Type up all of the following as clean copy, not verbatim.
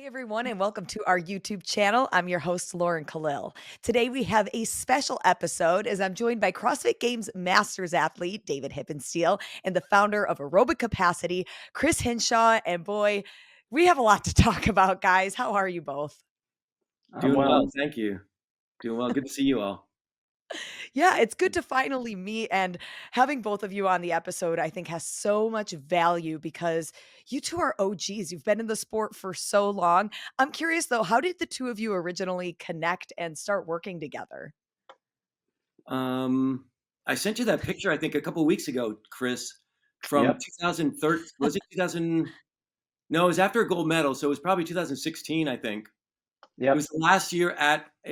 Everyone, and welcome to our YouTube channel. I'm your host, Lauren Kalil. Today, we have a special episode as I'm joined by CrossFit Games Masters athlete David Hippensteel and the founder of Aerobic Capacity, Chris Hinshaw. And boy, we have a lot to talk about, guys. How are you both? I'm Doing well, well. thank you. Doing well. Good to see you all. Yeah, it's good to finally meet. And having both of you on the episode, I think, has so much value because you two are OGs. You've been in the sport for so long. I'm curious, though, how did the two of you originally connect and start working together? Um, I sent you that picture, I think, a couple of weeks ago, Chris, from Yep. 2013. Was it 2000? No, it was after a gold medal, so it was probably 2016, I think. It was Yep. the last year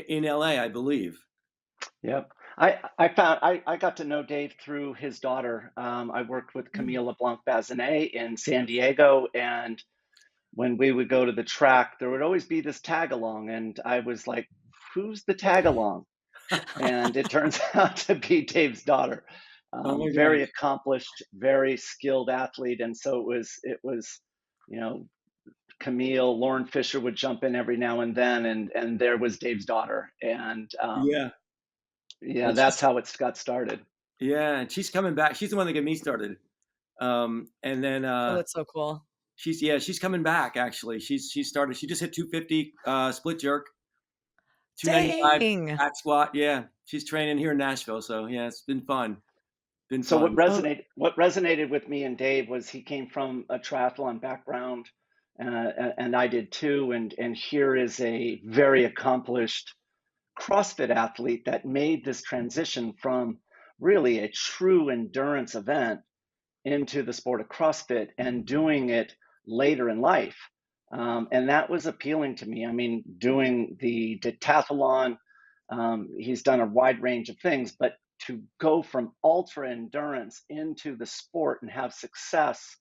in LA, I believe. Yep. I got to know Dave through his daughter. I worked with Mm. Camille LeBlanc Bazinet in San Diego, and when we would go to the track, there would always be this tag along, and I was like, "Who's the tag along?" And it turns out to be Dave's daughter. Oh my Very gosh. accomplished, very skilled athlete, and so it was, you know, Camille, Lauren Fisher would jump in every now and then, and there was Dave's daughter, and Yeah. yeah, And that's how it got started. and she's coming back. She's the one that got me started. And then Oh, that's so cool. she's coming back actually. She started, she just hit 250 split jerk. 295 Dang. back squat. Yeah, she's training here in Nashville. So yeah, it's been fun. Been So fun. Oh, what resonated with me and Dave was he came from a triathlon background, and I did too. And here is a very accomplished CrossFit athlete that made this transition from really a true endurance event into the sport of CrossFit and doing it later in life. And that was appealing to me. I mean, doing the decathlon, he's done a wide range of things, but to go from ultra endurance into the sport and have success,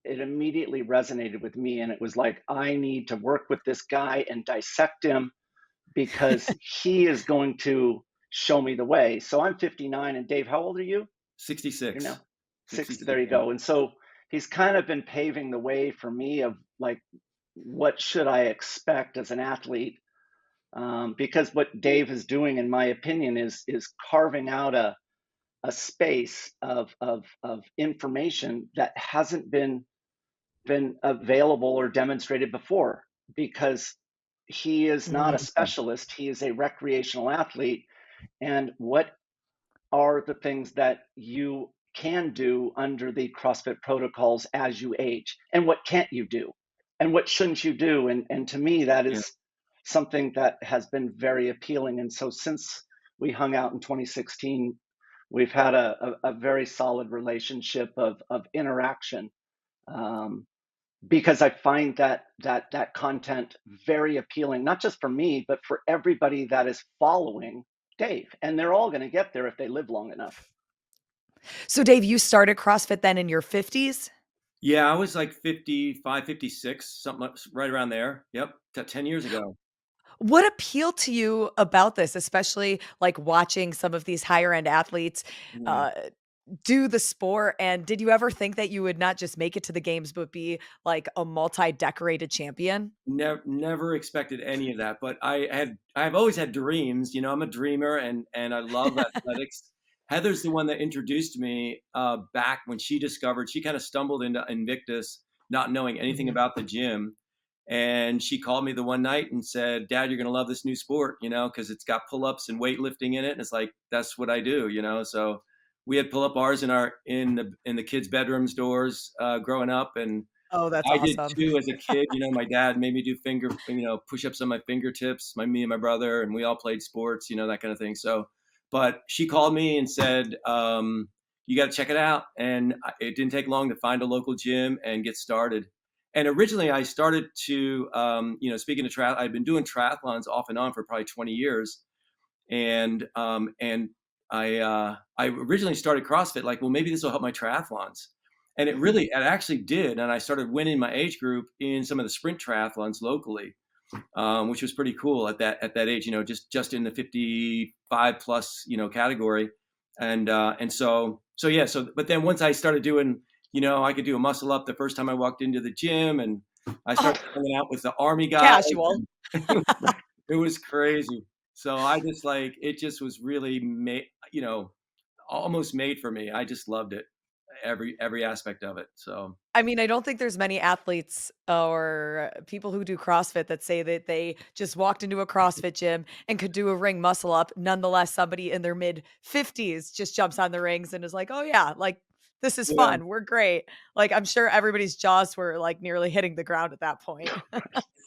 it immediately resonated with me. And it was like, I need to work with this guy and dissect him because he is going to show me the way. So I'm 59. And Dave, how old are you? You're 66. now 60. 66. There you Yeah. go. And so he's kind of been paving the way for me of like, what should I expect as an athlete? Because what Dave is doing, in my opinion, is carving out a space of information that hasn't been available or demonstrated before. Because he is not a mhm. specialist; he is a recreational athlete. And what are the things that you can do under the CrossFit protocols as you age, and what can't you do, and what shouldn't you do? And to me, that Yeah. is something that has been very appealing. And so since we hung out in 2016, we've had a very solid relationship of interaction. Um, because I find that content very appealing, not just for me, but for everybody that is following Dave. And they're all going to get there if they live long enough. So, Dave, you started CrossFit then in your 50s? Yeah, I was like 55, 56, right around there. Yep. 10 years ago. What appealed to you about this, especially like watching some of these higher end athletes Yeah. uh, do the sport? And did you ever think that you would not just make it to the games, but be like a multi decorated champion? Never expected any of that, but I've always had dreams. I'm a dreamer and I love athletics. Heather's the one that introduced me back when she kind of stumbled into Invictus, not knowing anything Mhm. about the gym. And she called me the one night and said, "Dad, you're going to love this new sport, because it's got pull-ups and weightlifting in it." And it's like, that's what I do. So we had pull-up bars in the kids' bedrooms doors growing up, and Oh, that's I did awesome. too as a kid. My dad made me do push-ups on my fingertips, me and my brother, and we all played sports, that kind of thing. So, but she called me and said, you got to check it out. And it didn't take long to find a local gym and get started. And originally I started to, speaking of triathlon, I've been doing triathlons off and on for probably 20 years. And I originally started CrossFit like, well, maybe this will help my triathlons. And it actually did. And I started winning my age group in some of the sprint triathlons locally, which was pretty cool at that age, just in the 55 plus, category. And so yeah. But then once I started doing, I could do a muscle up the first time I walked into the gym, and I Oh, started hanging out with the army guys. casual. It was crazy. So I just like it just was really made, almost made for me. I just loved it. Every aspect of it. So I mean, I don't think there's many athletes or people who do CrossFit that say that they just walked into a CrossFit gym and could do a ring muscle up. Nonetheless, somebody in their mid 50s just jumps on the rings and is like, "Oh yeah, like this is yeah. fun. We're great." Like I'm sure everybody's jaws were like nearly hitting the ground at that point.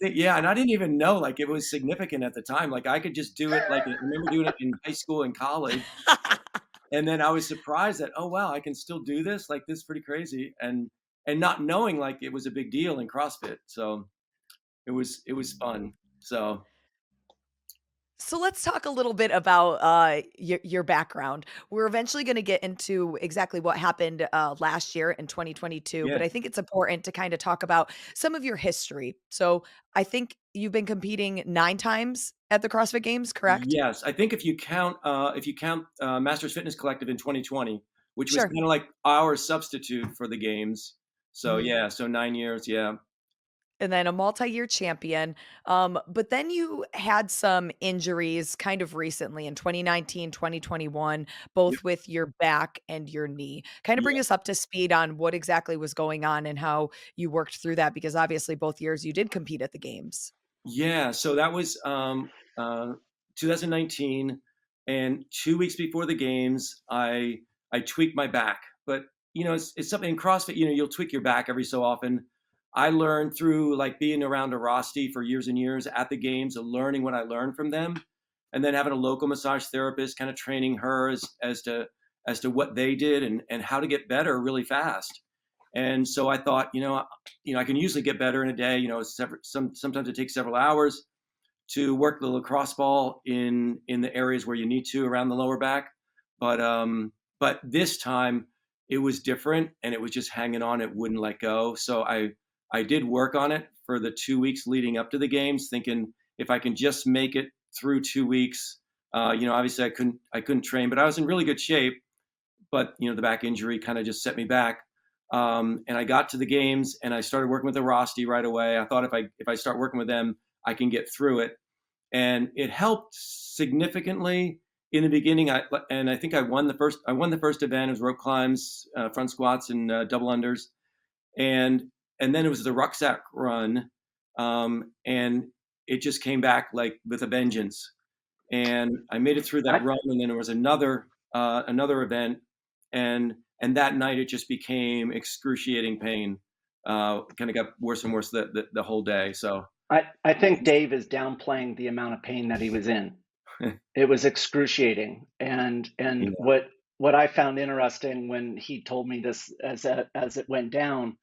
Yeah, and I didn't even know, like, it was significant at the time, like, I could just do it, like, I remember doing it in high school and college, and then I was surprised that, "Oh, wow, I can still do this? Like, this is pretty crazy," and not knowing, like, it was a big deal in CrossFit, so it was fun, so So let's talk a little bit about your background. We're eventually going to get into exactly what happened last year in 2022, but yeah. I think it's important to kind of talk about some of your history. So I think you've been competing 9 times at the CrossFit Games, correct? Yes, I think if you count, Masters Fitness Collective in 2020, which was Sure. kinda like our substitute for the games, so, Mhm. yeah, so 9 years, yeah. And then a multi-year champion. But then you had some injuries kind of recently in 2019, 2021, Yep, both with your back and your knee. Kind of bring yeah. us up to speed on what exactly was going on and how you worked through that because obviously both years you did compete at the games. Yeah, so that was, 2019, and 2 weeks before the games, I tweaked my back, but, it's something in CrossFit, you'll tweak your back every so often. I learned through, like, being around Rosti for years and years at the games and learning what I learned from them, and then having a local massage therapist kinda training her as to what they did and how to get better really fast. And so I thought, I can usually get better in a day. Sometimes it takes several hours to work the lacrosse ball in the areas where you need to around the lower back. But this time it was different and it was just hanging on. It wouldn't let go. So I did work on it for the 2 weeks leading up to the games, thinking if I can just make it through 2 weeks. Obviously I couldn't train, but I was in really good shape, but the back injury kind of just set me back. And I got to the games and I started working with the Rosti right away. I thought if I start working with them, I can get through it, and it helped significantly in the beginning. I think I won the first event. It was rope climbs, front squats, and double unders, and and then it was the rucksack run, and it just came back like with a vengeance, and I made it through that I, run, and then there was another event, and that night it just became excruciating pain. Kind of got worse and worse the whole day. So I think Dave is downplaying the amount of pain that he was in. It was excruciating, and yeah, what I found interesting when he told me this as it went down,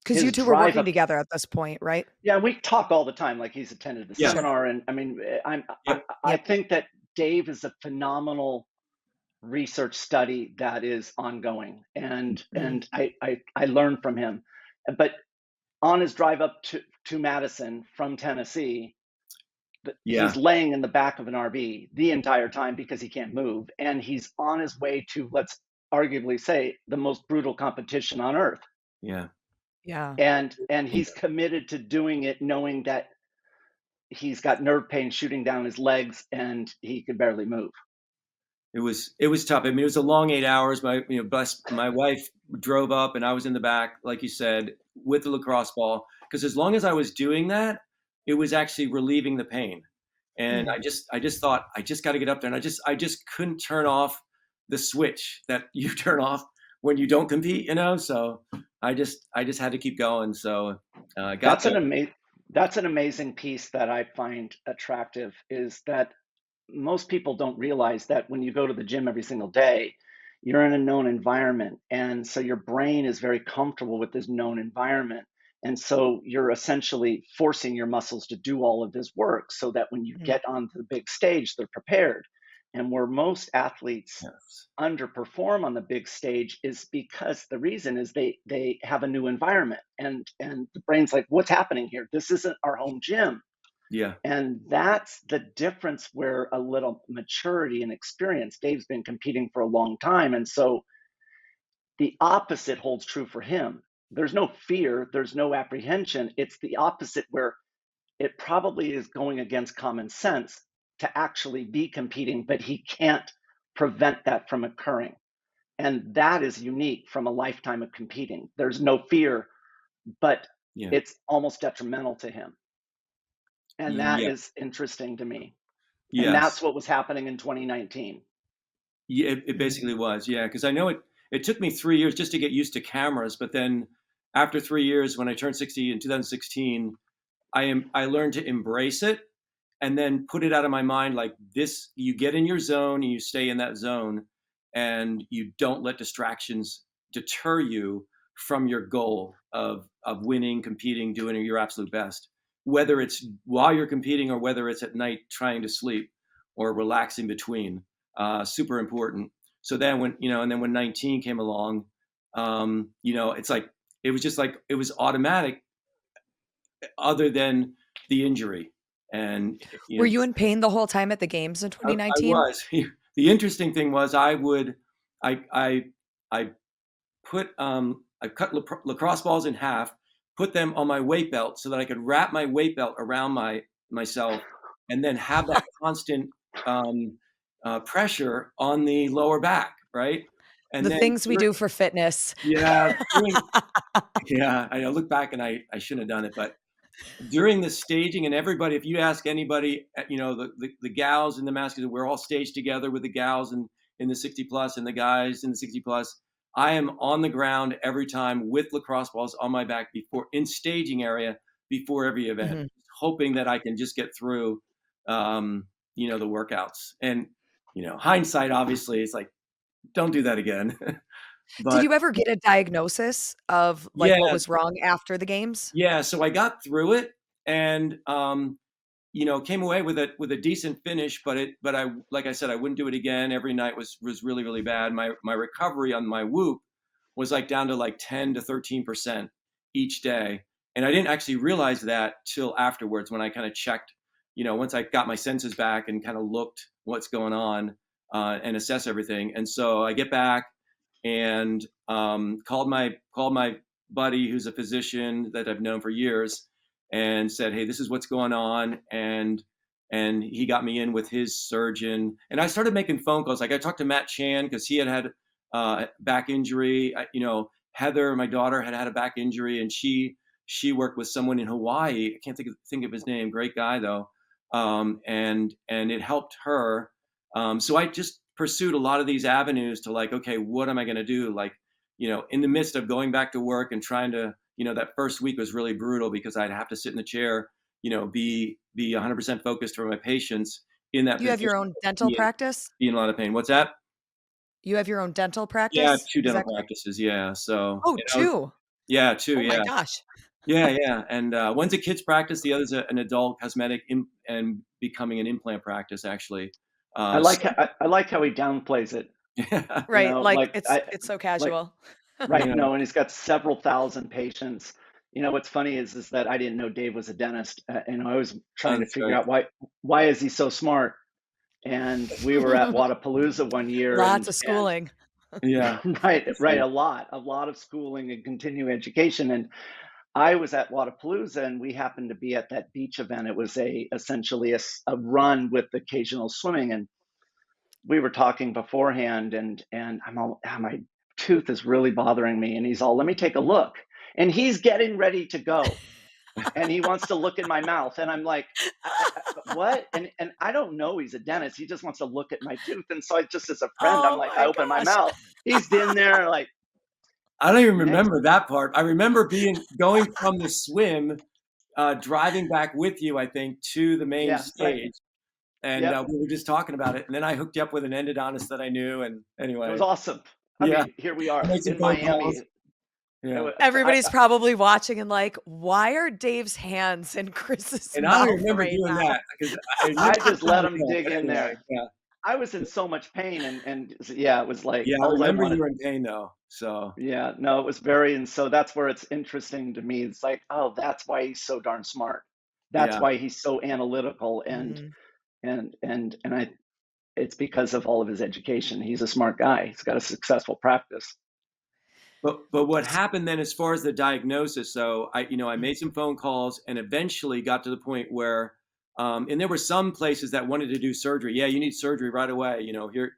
Because you his two were drive working up. together at this point, right? Yeah, we talk all the time, like he's attended the yeah, Sure. seminar, and I mean, yep, I Yep. think that Dave is a phenomenal research study that is ongoing, Mhm. and I learned from him. But on his drive up to Madison from Tennessee, he's yeah, laying in the back of an RV the entire time because he can't move, and he's on his way to, let's arguably say, the most brutal competition on earth, yeah. Yeah. and he's committed to doing it knowing that he's got nerve pain shooting down his legs and he could barely move. It was tough. I mean, it was a long 8 hours. My wife drove up, and I was in the back, like you said, with the lacrosse ball. Because as long as I was doing that, it was actually relieving the pain. And Mhm. I just thought I just got to get up there, and I just couldn't turn off the switch that you turn off when you don't compete. So I just had to keep going. So I got That's there. an ama- that's an amazing piece that I find attractive, is that most people don't realize that when you go to the gym every single day, you're in a known environment. And so your brain is very comfortable with this known environment. And so you're essentially forcing your muscles to do all of this work so that when you Mhm. get onto the big stage, they're prepared. And where most athletes Yes. underperform on the big stage is because the reason is they have a new environment, and the brain's like, what's happening here? This isn't our home gym. Yeah. And that's the difference, where a little maturity and experience. Dave's been competing for a long time. And so the opposite holds true for him. there's no fear, there's no apprehension. It's the opposite, where it probably is going against common sense to actually be competing, but he can't prevent that from occurring. And that is unique from a lifetime of competing. There's no fear, but Yeah. it's almost detrimental to him. And that Yeah. is interesting to me. And that's Yes. what was happening in 2019. Yeah, it Mhm. basically was. Yeah, because I know it took me 3 years just to get used to cameras, but then after 3 years, when I turned 60 in 2016, I learned to embrace it and then put it out of my mind. Like, this, you get in your zone and you stay in that zone, and you don't let distractions deter you from your goal of winning, competing, doing your absolute best, whether it's while you're competing or whether it's at night trying to sleep or relax in between. Super important. So then when, and then when 19 came along, it's like, it was just like, it was automatic, other than the injury. And Were you in pain the whole time at the games in I 2019? was. The interesting thing was, I I put I cut lacrosse balls in half, put them on my weight belt so that I could wrap my weight belt around myself, and then have that constant um, pressure on the lower back, right? And The then things we do for fitness. yeah, yeah, I look back and I shouldn't have done it, but during the staging, and everybody, if you ask anybody, the gals in the masses, we're all staged together with the gals in the 60 plus and the guys in the 60 plus. I am on the ground every time with lacrosse balls on my back before, in staging area, before every event, Mhm. hoping that I can just get through, the workouts. And, hindsight, obviously, it's like, don't do that again. Did But you ever get a diagnosis of, like, what yeah, was wrong after the games? yeah. So I got through it, and came away with a decent finish, but I, like I said, I wouldn't do it again. Every night was really, really bad. My recovery on my whoop was like down to like 10 to 13% each day. And I didn't actually realize that till afterwards, when I kind of checked, once I got my senses back and kind of looked what's going on, and assess everything. And so I get back and called my buddy, who's a physician that I've known for years, and said, "Hey, this is what's going on." And he got me in with his surgeon, and I started making phone calls. Like, I talked to Matt Chan because he had back injury. Heather, my daughter, had a back injury, and she worked with someone in Hawaii. I can't think of his name. Great guy though, and it helped her. So I just pursued a lot of these avenues to, like, okay, what am I going to do? Like, in the midst of going back to work and trying to, that first week was really brutal because I'd have to sit in the chair, be 100% focused for my patients in that You have your position, own dental be practice? be in a lot of pain. What's that? You have your own dental Yeah, practice? two Is dental that correct? practices. Yeah. So, Oh, I was, 2. yeah, two. Oh my Yeah. gosh. Yeah. Yeah. And one's a kids practice. The other's an adult cosmetic and becoming an implant practice, actually. So, I like how he downplays it. yeah. Right, like, Like it's so like casual. right, no, and he's got several thousand patients. What's funny is that I didn't know Dave was a dentist. I was trying to That's figure right. out why is he so smart. And we were at Wadapalooza one year, Lots and of schooling. Yeah. That's right, right. a lot of schooling and continuing education. And I was at Wadapalooza, and we happened to be at that beach event. It was essentially a run with occasional swimming, and we were talking beforehand, and I'm all, my tooth is really bothering me, and he's all, let me take a look, and he's getting ready to go, and he wants to look in my mouth, and I'm like, what? And I don't know, he's a dentist. He just wants to look at my tooth, and so I just, as a friend, I'm Oh like, I my open my gosh. mouth. He's in there like, I don't even next, remember that part. I remember going from the swim, driving back with you, I think, to the main yeah, right, stage, and yep, we were just talking about it. And then I hooked you up with an endodontist that I knew. And it was anyway, awesome. I yeah, mean, here we I are made some in phone Miami. calls. Yeah, Everybody's probably watching and like, "Why are Dave's hands in Chris's and I don't mouth remember right doing now?" that because I I remember just looking let him myself. dig But in anyway, there. yeah, I was in so much pain, and yeah, it was like yeah, I all I remember you wanted. were in pain though. So Yeah, no, it was very, and so that's where it's interesting to me. It's like, oh, that's why he's so darn smart. That's yeah, why he's so analytical, Mhm. and I, it's because of all of his education. He's a smart guy. He's got a successful practice. But what happened then as far as the diagnosis, so I Mm. made some phone calls and eventually got to the point where, and there were some places that wanted to do surgery. Yeah, you need surgery right away. Here,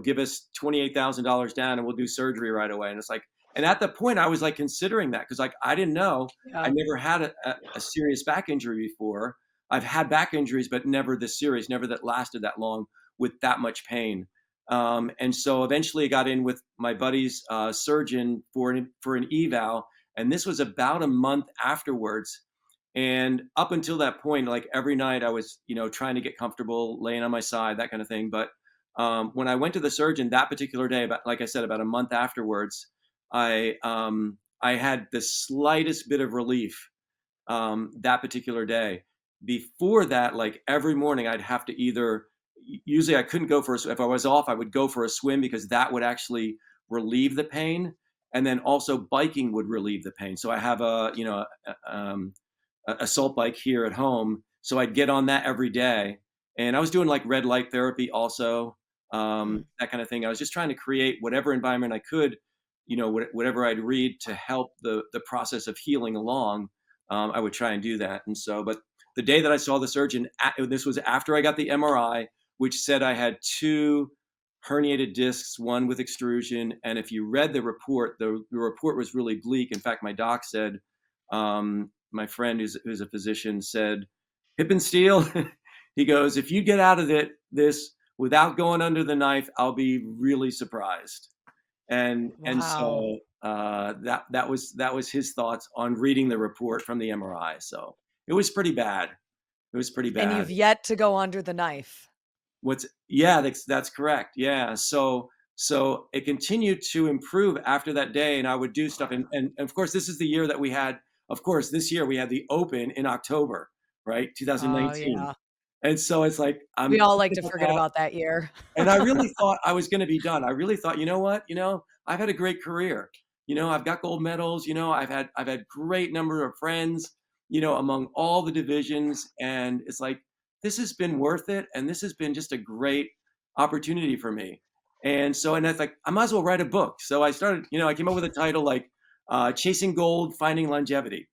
give us $28,000 down and we'll do surgery right away. And it's like, and at the point I was like considering that because like I didn't know, I Yeah. never had a serious back injury before. I've had back injuries, but never this serious, never that lasted that long with that much pain. And so eventually I got in with my buddy's surgeon for an eval, and this was about a month afterwards. And up until that point, like every night, I was trying to get comfortable, laying on my side, that kind of thing. But when I went to the surgeon that particular day, about like I said, about a month afterwards, I had the slightest bit of relief that particular day. Before that, like every morning, I'd have to either usually I couldn't go for if I was off, I would go for a swim because that would actually relieve the pain, and then also biking would relieve the pain. So I have a assault bike here at home, so I'd get on that every day, and I was doing like red light therapy also, Mm. that kind of thing. I was just trying to create whatever environment I could, whatever I'd read to help the process of healing along. I would try and do that. And so, but the day that I saw the surgeon, this was after I got the MRI, which said I had two herniated discs, one with extrusion. And if you read the report, the report was really bleak. In fact, my doc said, my friend who's a physician said, Hippensteel, he goes, if you get out of this without going under the knife, I'll be really surprised. And Wow. so that was his thoughts on reading the report from the MRI. So it was pretty bad. It was pretty And bad. you've yet to go under the knife. That's correct. Yeah. So it continued to improve after that day, and I would do stuff. And of course, this is the year that we had. Of course, this year we had the Open in October, right? Oh, 2019. yeah. And so it's like I'm We all like thinking to about forget that. about that year. And I really thought I was gonna be done. I really thought, you know what? I've had a great career. I've got gold medals, I've had great number of friends, among all the divisions. And it's like, this has been worth it. And this has been just a great opportunity for me. And so, and I like, I might as well write a book. So I came up with a title like Chasing Gold, Finding Longevity.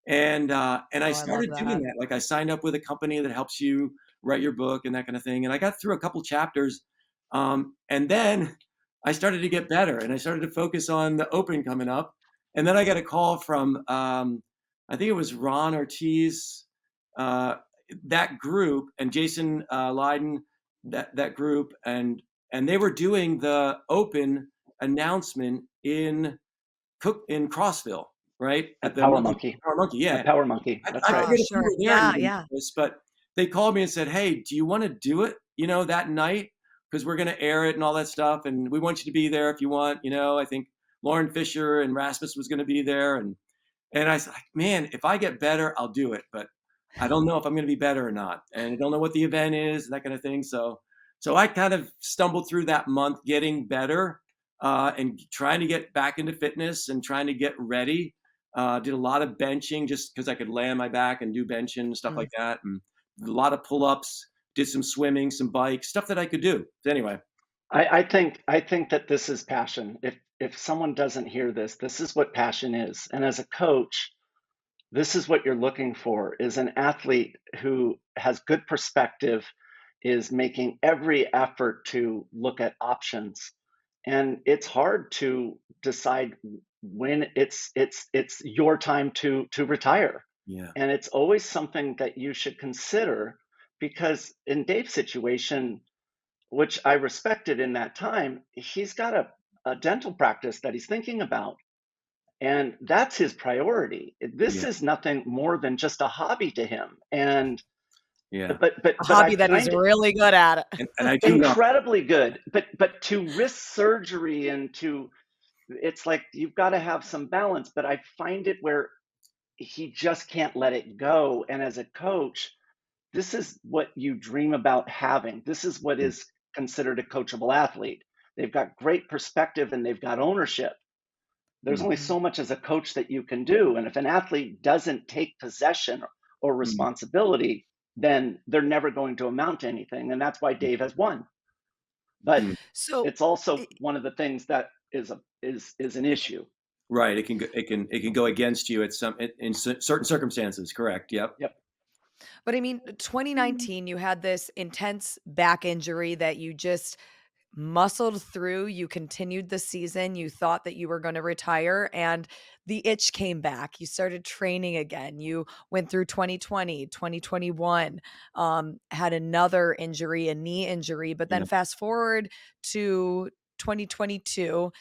And I Oh, I love started doing that. that. Like I signed up with a company that helps you write your book and that kind of thing. And I got through a couple chapters, and then I started to get better, and I started to focus on the Open coming up. And then I got a call from I think it was Ron Ortiz, uh, that group, and Jason Leiden, that group, and they were doing the Open announcement in Crossville, right at At the Power Monkey Monkey. Power Monkey. At Yeah, Power Monkey. That's I right. Oh, forget if you sure. were there Yeah, even yeah. for this, but they called me and said, "Hey, do you want to do it? That night because we're going to air it and all that stuff, and we want you to be there if you want." I think Lauren Fisher and Rasmus was going to be there, and I was like, "Man, if I get better, I'll do it, but I don't know if I'm going to be better or not, and I don't know what the event is, and that kind of thing." So I kind of stumbled through that month, getting better, and trying to get back into fitness and trying to get ready. Did a lot of benching just because I could lay on my back and do benching and stuff Mm. like that, and a lot of pull-ups. Did some swimming, some bike stuff that I could do. Anyway, I think that this is passion. If someone doesn't hear this, this is what passion is. And as a coach, this is what you're looking for is an athlete who has good perspective, is making every effort to look at options. And it's hard to decide when it's your time to retire. yeah, And it's always something that you should consider because in Dave's situation, which I respected in that time, he's got a dental practice that he's thinking about. And that's his priority. This yeah, is nothing more than just a hobby to him. And yeah, A but I hobby that he's find it really good at. and I do love it. incredibly good. But to risk surgery and to it's like you've got to have some balance. But I find it where he just can't let it go. And as a coach, this is what you dream about having. This is what Mm, is considered a coachable athlete. They've got great perspective and they've got ownership. There's only mm, Mhm. so much as a coach that you can do. And if an athlete doesn't take possession or mm, responsibility, then they're never going to amount to anything. And that's why mm, Dave has won. But mm. So, it's also I one of the things that is an issue. Right. It can go against you at in certain circumstances. Correct. Yep. Yep. But I mean, 2019, you had this intense back injury that you just muscled through. You continued the season. You thought that you were going to retire, and the itch came back. You started training again. You went through 2020, 2021, had another injury, a knee injury. But then Yeah. fast forward to 2022,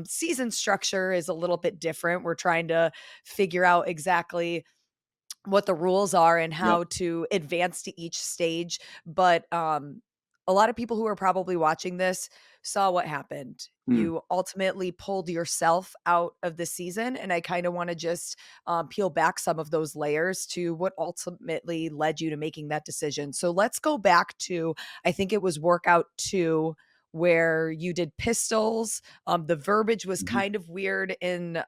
season structure is a little bit different. We're trying to figure out exactly what the rules are and Yep. how to advance to each stage. But a lot of people who are probably watching this saw what happened. Hmm. You ultimately pulled yourself out of the season. And I kind of want to just peel back some of those layers to what ultimately led you to making that decision. So let's go back to, I think it was workout 2 where you did pistols. The verbiage was Mhm. kind of weird in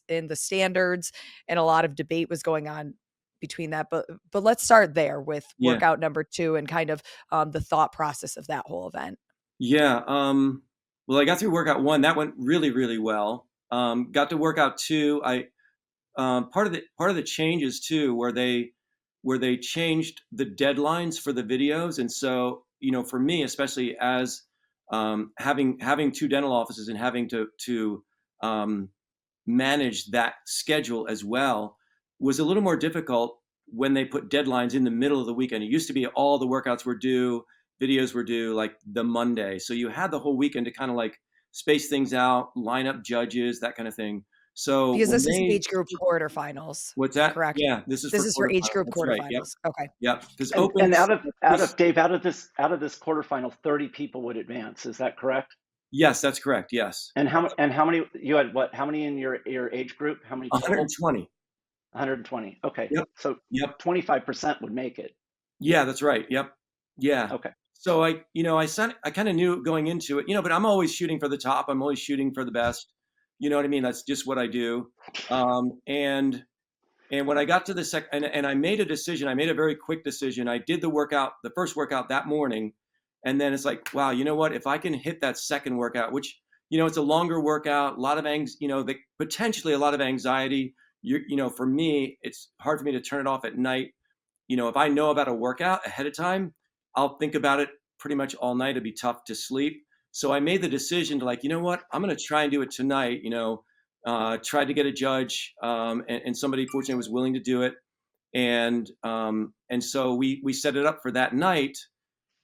in the standards, and a lot of debate was going on between that. But let's start there with Yeah. workout number 2 and kind of the thought process of that whole event. Yeah. Well, I got through workout 1. That went really, really well. Got to workout 2. Part of the changes too, where they changed the deadlines for the videos, and so for me, especially as having 2 dental offices and having to um, manage that schedule as well was a little more difficult when they put deadlines in the middle of the weekend. It used to be all the workouts were due, videos were due like the Monday. So you had the whole weekend to kind of like space things out, line up judges, that kind of thing. So Because when this is they, age group quarterfinals, what's that? correct? Yeah, this is This for is for age quarterfinals. group That's right. Yep. quarterfinals. Okay. Yep. Because And opens out was, of Dave, out of this quarterfinal, 30 people would advance. Is that correct? yes, that's correct. Yes. And how many you had? What? How many in your age group? How many total? 120. 120. Okay, Yep. so Yep. 25% would make it. Yeah, that's right. Yep. Yeah. Okay. So I kind of knew going into it, but I'm always shooting for the top. I'm always shooting for the best. You know what I mean? That's just what I do. Um, and and when I got to the and I made a decision, I made a very quick decision. I did the first workout that morning, and then it's like, wow, you know what? If I can hit that second workout, which it's a longer workout, a lot of potentially a lot of anxiety. For me, it's hard for me to turn it off at night. If I know about a workout ahead of time, I'll think about it pretty much all night. It'd be tough to sleep. So I made the decision to like, you know what, I'm going to try and do it tonight. Tried to get a judge, and somebody fortunately was willing to do it. And so we set it up for that night.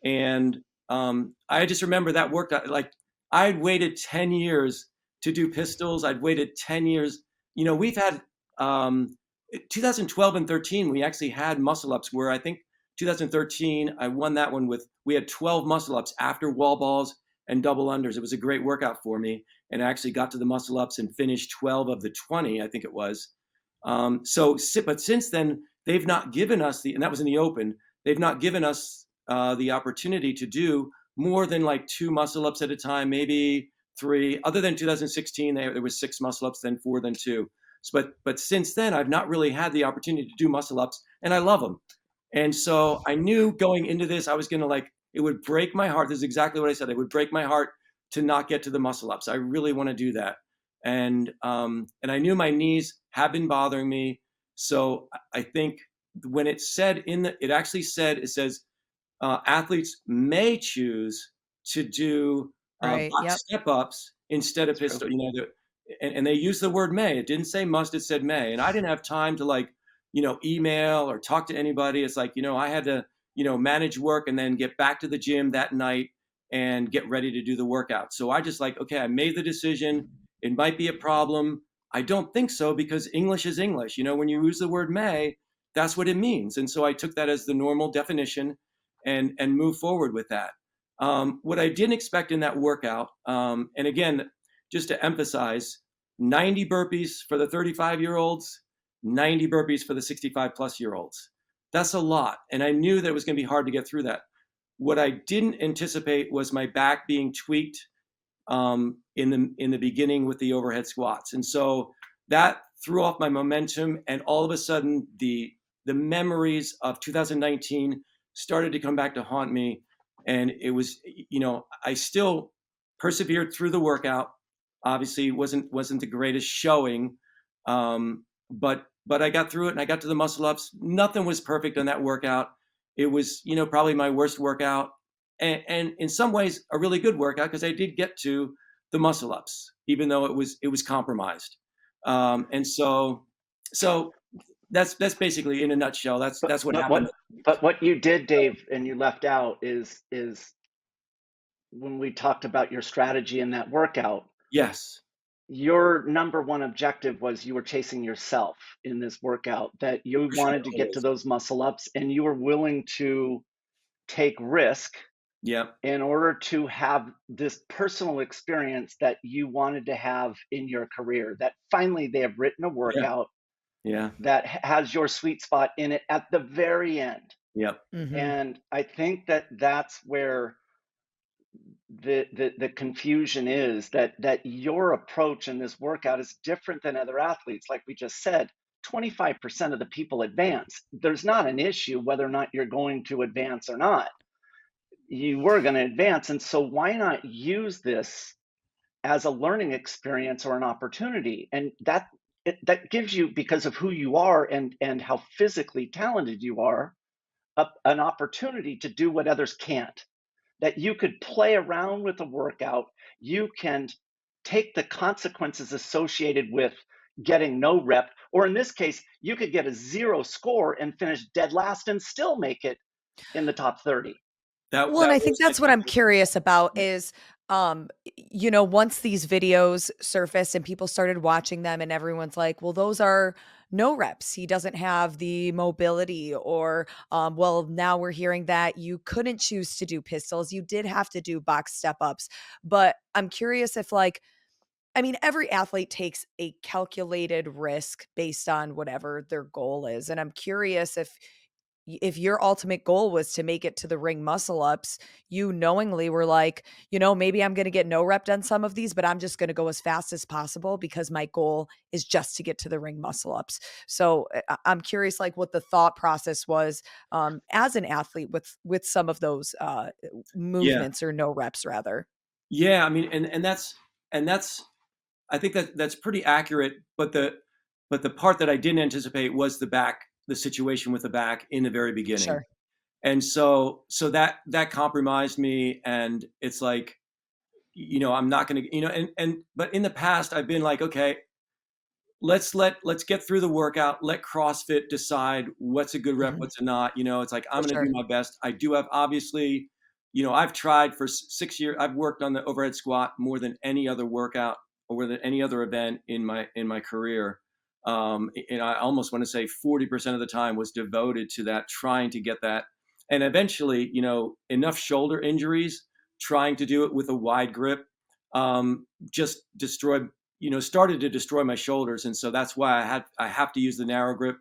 And I just remember that worked out. Like I'd waited 10 years to do pistols. I'd waited 10 years. We've had 2012 and 13, we actually had muscle ups where I think 2013, I won that one we had 12 muscle ups after wall balls and double unders. It was a great workout for me. And I actually got to the muscle ups and finished 12 of the 20, I think it was. But since then, they've not given us and that was in the open, they've not given us the opportunity to do more than like 2 muscle ups at a time, maybe 3. Other than 2016, there was 6 muscle ups, then 4, then 2. But since then, I've not really had the opportunity to do muscle ups, and I love them. And so I knew going into this, I was going to it would break my heart. This is exactly what I said. It would break my heart to not get to the muscle ups. I really want to do that. And I knew my knees have been bothering me. So I think when it said it says athletes may choose to do Right. box Yep. step ups instead of That's true. pistol. And they used the word may. It didn't say must. It said may. And I didn't have time to email or talk to anybody. It's like I had to manage work and then get back to the gym that night and get ready to do the workout. So I just okay, I made the decision. It might be a problem. I don't think so because English is English. When you use the word may, that's what it means. And so I took that as the normal definition and move forward with that. What I didn't expect in that workout, and again, just to emphasize, 90 burpees for the 35-year-olds, 90 burpees for the 65-plus-year-olds. That's a lot. And I knew that it was going to be hard to get through that. What I didn't anticipate was my back being tweaked in the beginning with the overhead squats. And so that threw off my momentum. And all of a sudden, the memories of 2019 started to come back to haunt me. And it was, I still persevered through the workout. Obviously, wasn't the greatest showing, but I got through it and I got to the muscle ups. Nothing was perfect on that workout. It was, probably my worst workout, and in some ways a really good workout because I did get to the muscle ups, even though it was compromised. And so that's basically in a nutshell. That's what But happened. what you did, Dave, and you left out is when we talked about your strategy in that workout, Yes. your number one objective was you were chasing yourself in this workout, that you For sure, wanted to get to always. those muscle ups and you were willing to take risk Yeah. in order to have this personal experience that you wanted to have in your career. That finally they have written a Yeah. workout Yeah. that has your sweet spot in it at the very end. Yep. Mhm. And I think that that's where the confusion is, that your approach in this workout is different than other athletes. Like we just said, 25% of the people advance. There's not an issue whether or not you're going to advance or not. You were going to advance, and so why not use this as a learning experience or an opportunity? And that gives you, because of who you are and how physically talented you are, an opportunity to do what others can't. That you could play around with a workout, you can take the consequences associated with getting no rep, or in this case, you could get a zero score and finish dead last and still make it in the top 30. That Well, and that I think was my that's what I'm thinking. curious about Yeah. is, once these videos surfaced and people started watching them and everyone's like, well, those are no reps. He doesn't have the mobility, or, well, now we're hearing that you couldn't choose to do pistols. You did have to do box step ups. But I'm curious if, like, I mean, every athlete takes a calculated risk based on whatever their goal is. And I'm curious if your ultimate goal was to make it to the ring muscle ups, you knowingly were like, maybe I'm going to get no rep on some of these, but I'm just going to go as fast as possible because my goal is just to get to the ring muscle ups. So I'm curious, like, what the thought process was, as an athlete with some of those Yeah. movements, or no reps rather. Yeah. I mean, and that's I think that's pretty accurate. But the part that I didn't anticipate was the situation with the back in the very beginning. Sure. And so that compromised me. And it's like, I'm not going to, but in the past I've been like, okay, let's get through the workout. Let CrossFit decide what's a good rep, Mhm. what's a not. It's like I'm For going to do sure. my best. I do have, obviously, I've tried for 6 years. I've worked on the overhead squat more than any other workout or more than any other event in my career. And I almost want to say 40% of the time was devoted to that, trying to get that. And eventually, enough shoulder injuries trying to do it with a wide grip, just started to destroy my shoulders. And so that's why I have to use the narrow grip,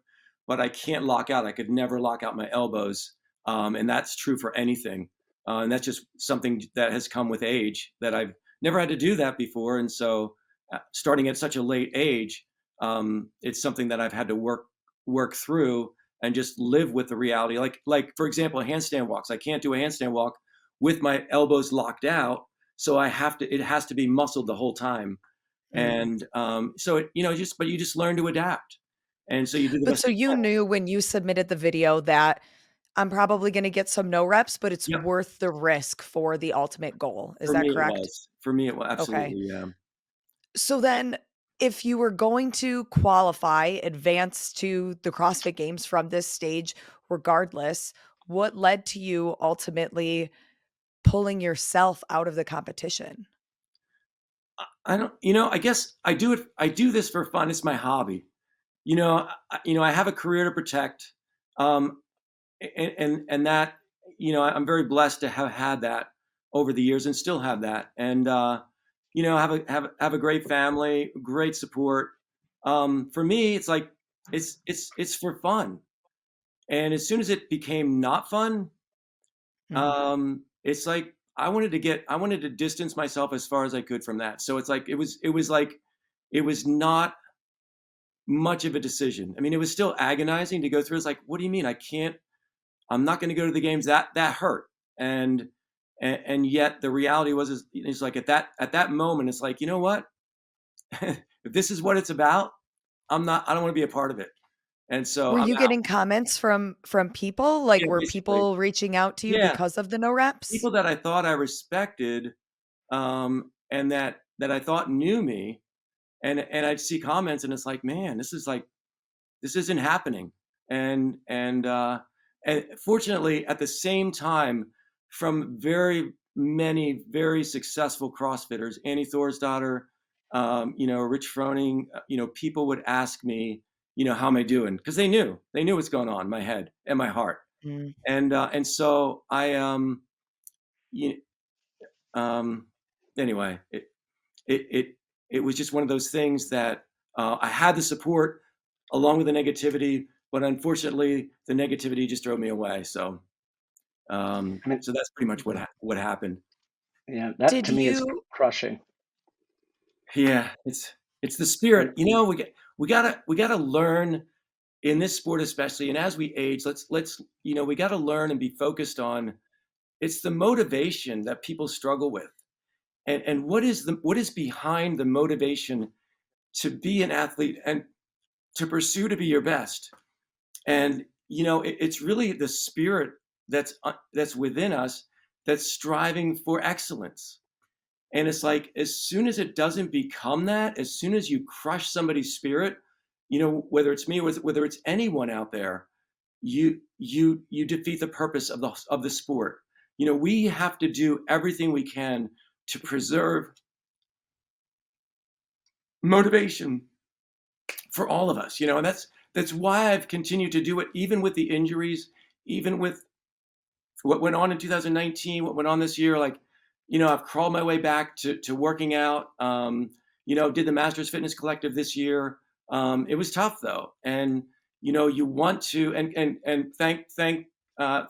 but I can't lock out. I could never lock out my elbows. And that's true for anything. And that's just something that has come with age, that I've never had to do that before. And so, starting at such a late age, it's something that I've had to work through and just live with the reality. Like for example, handstand walks. I can't do a handstand walk with my elbows locked out, so it has to be muscled the whole time. Mm. And so but you just learn to adapt, and so you do the But best so you you can. knew when you submitted the video that I'm probably gonna get some no reps, but it's Yep. worth the risk for the ultimate goal. Is For that me, it correct? was. For me, it was Okay. absolutely. Yeah. So then, if you were going to qualify, advance to the CrossFit Games from this stage regardless, what led to you ultimately pulling yourself out of the competition? I don't. I guess I do it. I do this for fun. It's my hobby. I have a career to protect. Um, and that, I'm very blessed to have had that over the years and still have that. And have a great family, great support. For me, it's like it's for fun. And as soon as it became not fun, Mhm. it's like I wanted to distance myself as far as I could from that. So it's like it was not much of a decision. I mean, it was still agonizing to go through. It's like, what do you mean? I'm not going to go to the games. That hurt. And yet the reality was, is like at that moment, it's like, you know what? if this is what it's about, I don't want to be a part of it. And so Were I'm you out. getting comments from people? Like, Yeah, were basically. people reaching out to you Yeah. because of the no reps? People that I thought I respected, and that I thought knew me, and I'd see comments, and it's like, man, this isn't happening. And fortunately, at the same time, from very many very successful CrossFitters, Annie Thorsdottir, Rich Froning, people would ask me, how am I doing? Because they knew what's going on in my head and my heart, Mm. and so you, um, anyway, it it it was just one of those things that I had the support along with the negativity, but unfortunately, the negativity just drove me away. So, I mean, so that's pretty much what happened. yeah, that Did to me is you crushing. Yeah, it's the spirit. And We gotta learn in this sport especially, and as we age, let's we gotta learn and be focused on. It's the motivation that people struggle with, and what is behind the motivation to be an athlete and to pursue to be your best. And it's really the spirit that's within us that's striving for excellence. And it's like as soon as it doesn't become that, as soon as you crush somebody's spirit, whether it's me or whether it's anyone out there, you defeat the purpose of the sport. We have to do everything we can to preserve motivation for all of us, and that's why I've continued to do it, even with the injuries, even with what went on in 2019, what went on this year. Like, I've crawled my way back to working out. Did the Masters Fitness Collective this year. It was tough though, and you want to, and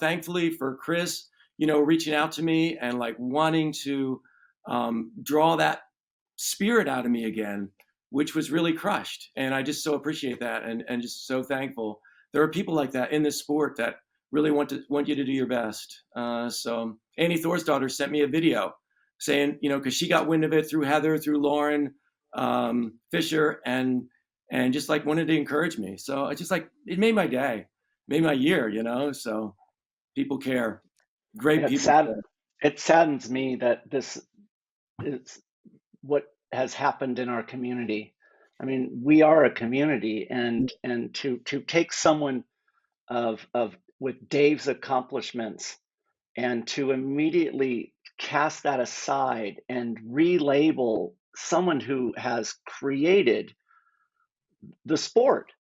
thankfully for Chris, reaching out to me and like wanting to draw that spirit out of me again, which was really crushed. And I just so appreciate that, and just so thankful. There are people like that in this sport that really want you to do your best. So Annie Thorsdottir sent me a video saying, because she got wind of it through Heather, through Lauren Fisher, and just like wanted to encourage me. So I just like it made my day, made my year. So people care. Great it people sad care. it saddens me that this is what has happened in our community. I mean, we are a community, and to take someone of with Dave's accomplishments and to immediately cast that aside and relabel someone who has created the sport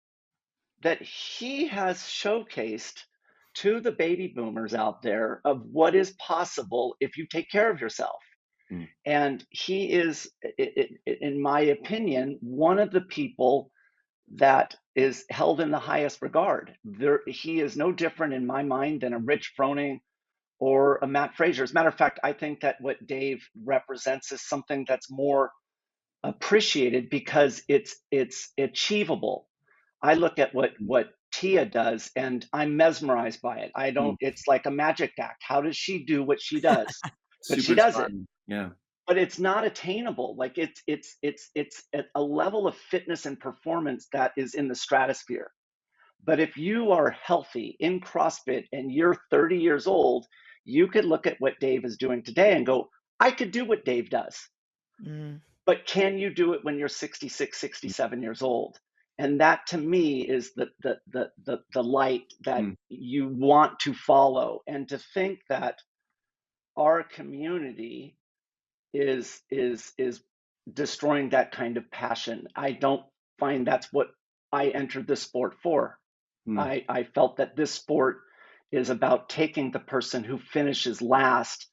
that he has showcased to the baby boomers out there of what is possible if you take care of yourself. Mm, And he is, in my opinion, one of the people that is held in the highest regard. He is no different in my mind than a Rich Froning or a Matt Frazier. As a matter of fact, I think that what Dave represents is something that's more appreciated because it's achievable. I look at what Tia does and I'm mesmerized by it. I mm. don't, it's like a magic act. How does she do what she does? But she Super does it. inspiring. Yeah. But it's not attainable. Like it's at a level of fitness and performance that is in the stratosphere. But if you are healthy in CrossFit and you're 30 years old, you could look at what Dave is doing today and go, I could do what Dave does. mm, But can you do it when you're 66, 67 years old? And that to me is the light that Mm, you want to follow. And to think that our community is destroying that kind of passion. I don't find that's what I entered this sport for. mm, I felt that this sport is about taking the person who finishes last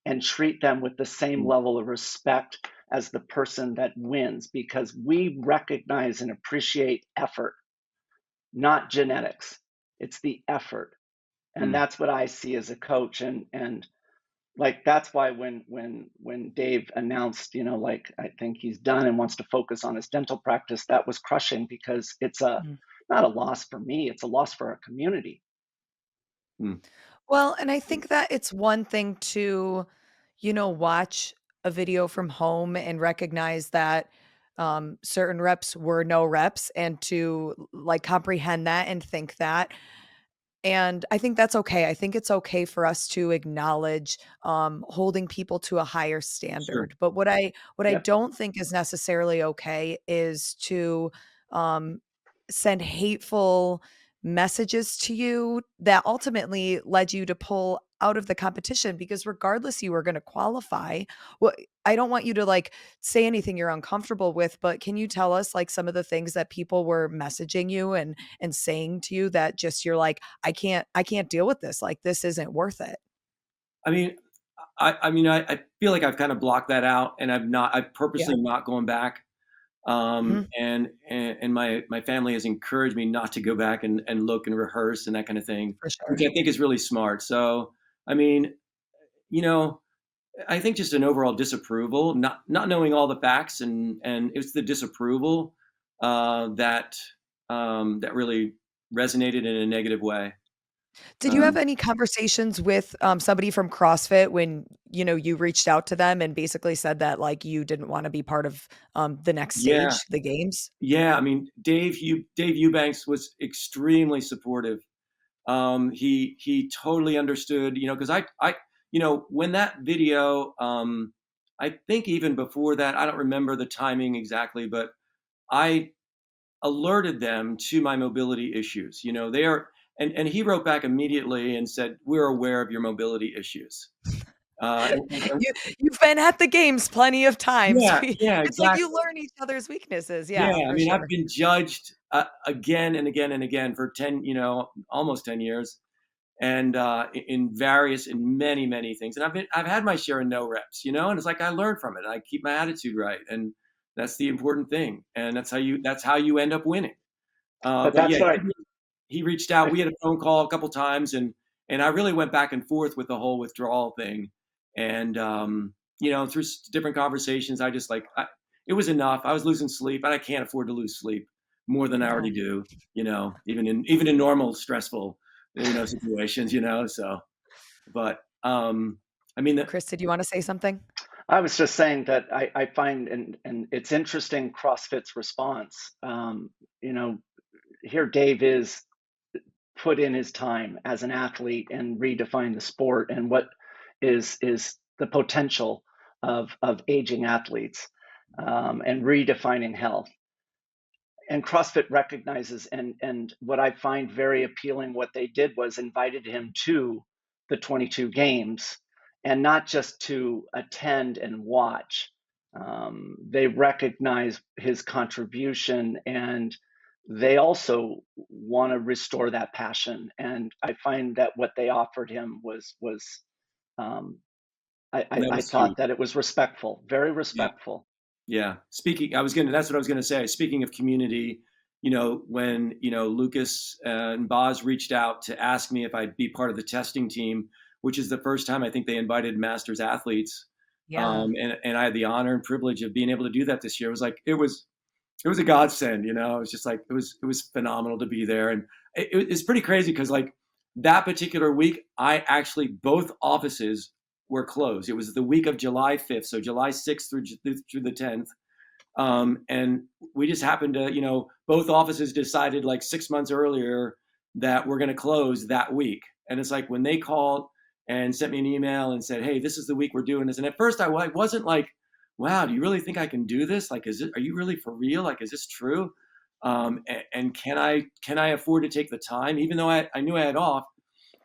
and treat them with the same mm, level of respect as the person that wins because we recognize and appreciate effort, not genetics. It's the effort. And mm, that's what I see as a coach. And like that's why when Dave announced, like I think he's done and wants to focus on his dental practice, that was crushing because it's a mm. not a loss for me, it's a loss for our community. mm, Well, and I think that it's one thing to, watch a video from home and recognize that certain reps were no reps, and to like comprehend that and think that. And I think that's okay. I think it's okay for us to acknowledge, holding people to a higher Sure. standard. But what I Yep. don't think is necessarily okay is to, um, send hateful messages to you that ultimately led you to pull out of the competition, because regardless you were gonna qualify. What I don't want you to, like, say anything you're uncomfortable with, but can you tell us, like, some of the things that people were messaging you and saying to you that just you're like, I can't deal with this, like, this isn't worth it." I mean, I feel like I've kind of blocked that out, and I've Yeah. purposely not going back. Mhm. And my family has encouraged me not to go back and look and rehearse and that kind of thing, For which sure. I think is really smart. So, I mean, you know, I think just an overall disapproval, not knowing all the facts, and it's the disapproval that that really resonated in a negative way. Did you have Um, any conversations with, somebody from CrossFit when, you reached out to them and basically said that, like, you didn't wanna be part of, the next yeah, stage, the games? yeah. I mean, Dave Eubanks was extremely supportive. He totally understood, because when that video, I think even before that, I don't remember the timing exactly, but I alerted them to my mobility issues. They are, and he wrote back immediately and said, "We're aware of your mobility issues." And You've been at the games plenty of times. yeah, yeah, It's like you exactly. learn each other's weaknesses. Yeah, Yeah, I for mean, I've sure. been judged again and again and again for almost 10 years, and in many things, and I've had my share of no reps, and it's like I learn from it. I keep my attitude right, and that's the important thing, and that's how you end up winning. But But that's yeah, what he reached out. I We had a phone call a couple times, and I really went back and forth with the whole withdrawal thing, and through different conversations, it was enough. I was losing sleep, and I can't afford to lose sleep more than I No. already do. Even in normal stressful situations. So, but I mean, Chris, did you wanna say something? I was just saying that I find, and it's interesting CrossFit's response. You know, here Dave is put in his time as an athlete and redefined the sport and what is the potential of aging athletes, and redefining health. And CrossFit recognizes, and what I find very appealing, what they did was invited him to the 22 games, and not just to attend and watch. They recognize his contribution, and they also want to restore that passion. And I find that what they offered him was um, that I was huge. thought that it was respectful, very Yeah. respectful. Yeah. That's what I was gonna say. Speaking of community, when, Lucas and Boz reached out to ask me if I'd be part of the testing team, which is the first time I think they invited masters athletes. Yeah. And I had the honor and privilege of being able to do that this year. It was a godsend. It was just like, it was phenomenal to be there. And it's pretty crazy because like that particular week, both offices were closed. It was the week of July 5th. So July 6th through the 10th. And we just happened to, both offices decided like 6 months earlier that we're going to close that week. And it's like when they called and sent me an email and said, "Hey, this is the week we're doing this." And at first I wasn't like, "Wow, do you really think I can do this? Like, are you really for real? Like, is this true? And can I afford to take the time?" Even though I knew I had off.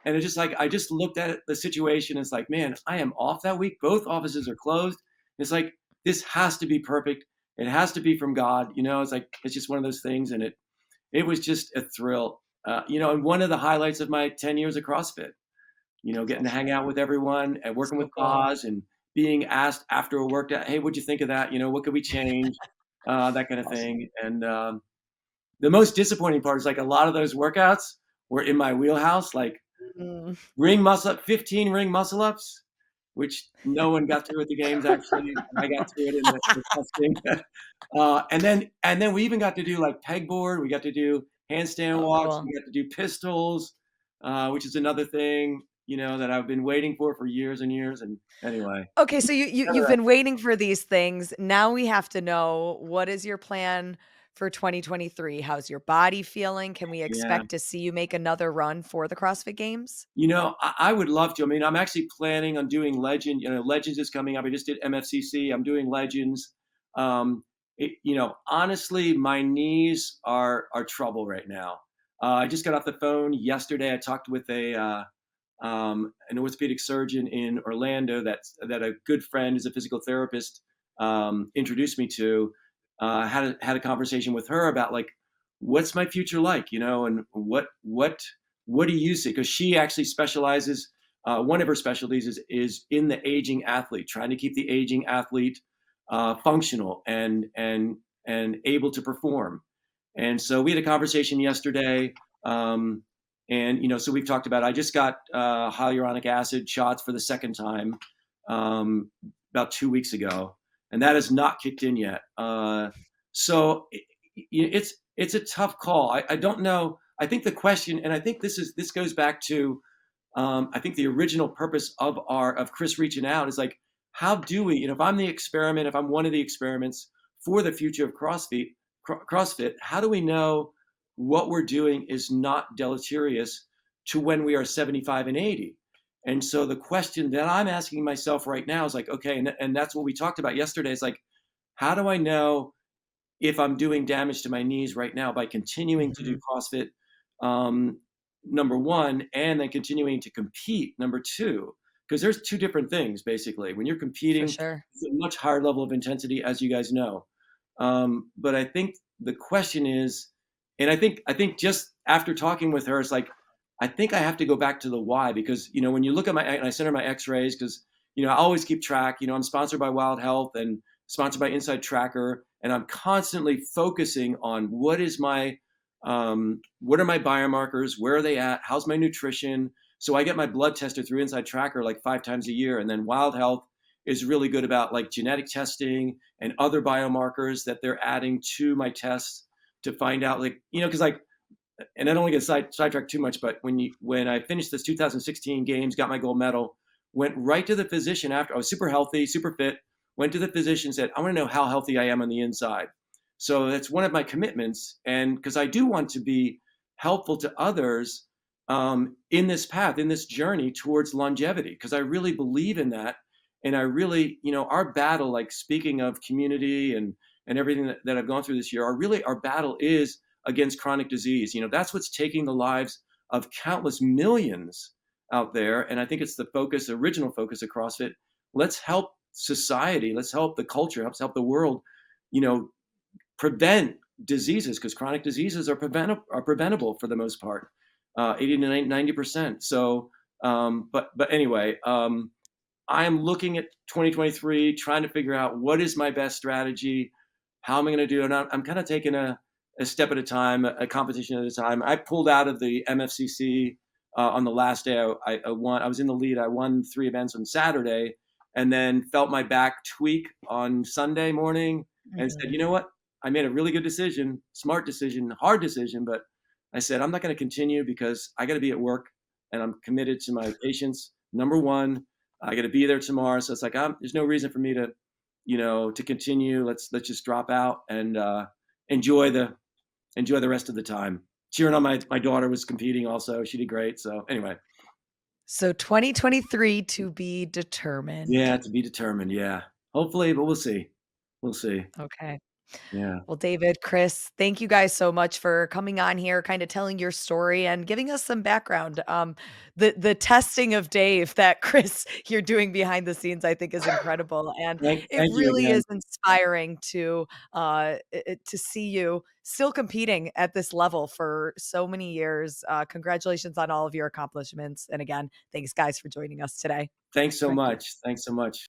And it's just like, I just looked at the situation. It's like, man, I am off that week. Both offices are closed. It's like, this has to be perfect. It has to be from God. It's like, it's just one of those things. And it was just a thrill. And one of the highlights of my 10 years of CrossFit, getting to That's hang right. out with everyone and working So with cool. Oz and being asked after a workout, "Hey, what'd you think of that? What could we change?" That kind of Awesome. thing. And the most disappointing part is like a lot of those workouts were in my wheelhouse. Like, Mm. ring muscle up, 15 ring muscle ups, which no one got through at the games. Actually, I got through it in the testing. And then we even got to do like pegboard. We got to do handstand Oh, walks. cool. We got to do pistols, which is another thing. that I've been waiting for years and years. And anyway, Okay, so you've been waiting for these things. Now we have to know, what is your plan for 2023? How's your body feeling? Can we yeah. expect to see you make another run for the CrossFit Games? I would love to. I mean, I'm actually planning on doing Legend. Legends is coming up. I just did MFCC. I'm doing Legends. Honestly, my knees are trouble right now. I just got off the phone yesterday. I talked with an orthopedic surgeon in Orlando that a good friend is a physical therapist introduced me to. Had a conversation with her about like what's my future like, and what do you see? Because she actually specializes. One of her specialties is in the aging athlete, trying to keep the aging athlete functional and able to perform. And so we had a conversation yesterday. So we've talked about. I just got hyaluronic acid shots for the second time about 2 weeks ago, and that has not kicked in yet. It's a tough call. I don't know. I think the question, and I think this goes back to I think the original purpose of Chris reaching out is like, how do we, if I'm the experiment, if I'm one of the experiments for the future of CrossFit, how do we know what we're doing is not deleterious to when we are 75 and 80? And so the question that I'm asking myself right now is like, okay, and that's what we talked about yesterday. Is like, how do I know if I'm doing damage to my knees right now by continuing to do Mhm. CrossFit, um, number one, and then continuing to compete, number two, because there's two different things basically. When you're For competing, sure. it's a much higher level of intensity, as you guys know. But I think the question is, and I think just after talking with her, it's like, I think I have to go back to the why, because when you look at and I sent her my X-rays because I always keep track. I'm sponsored by Wild Health and sponsored by Inside Tracker, and I'm constantly focusing on what are my biomarkers, where are they at, how's my nutrition. So I get my blood tested through Inside Tracker like 5 times a year, and then Wild Health is really good about like genetic testing and other biomarkers that they're adding to my tests to find out, like, because like, and I don't want to get sidetracked too much, but when I finished this 2016 games, got my gold medal, went right to the physician after. I was super healthy, super fit. Went to the physician, said, "I want to know how healthy I am on the inside." So that's one of my commitments, and because I do want to be helpful to others in this path, in this journey towards longevity, because I really believe in that, and I really, our battle, like speaking of community and everything that I've gone through this year, our battle is against chronic disease. That's what's taking the lives of countless millions out there. And I think it's the original focus of CrossFit. Let's help society, let's help the culture, let's help the world, you know, prevent diseases, because chronic diseases are preventable for the most part, 80 to 90%. So, but anyway, I am looking at 2023, trying to figure out what is my best strategy, how am I going to do it. And I'm kind of taking a step at a time, a competition at a time. I pulled out of the MFCC on the last day. I won. I was in the lead. I won 3 events on Saturday, and then felt my back tweak on Sunday morning, and said, Mhm. you know what? I made a really good decision, smart decision, hard decision, but I said I'm not going to continue because I got to be at work, and I'm committed to my patients. Number one, I got to be there tomorrow. So it's like, there's no reason for me to continue. Let's just drop out and enjoy the rest of the time. Cheering on my daughter was competing also. She did great. So anyway, So 2023 to be determined. yeah, to be determined. Yeah, hopefully, but we'll see. We'll see. Okay. Yeah. Well, David, Chris, thank you guys so much for coming on here, kind of telling your story and giving us some background. The testing of Dave that Chris you're doing behind the scenes, I think, is incredible, and it Thank you really again. is inspiring to see you still competing at this level for so many years. Congratulations on all of your accomplishments, and again, thanks guys for joining us today. Thanks so Thank you. much. Thanks so much.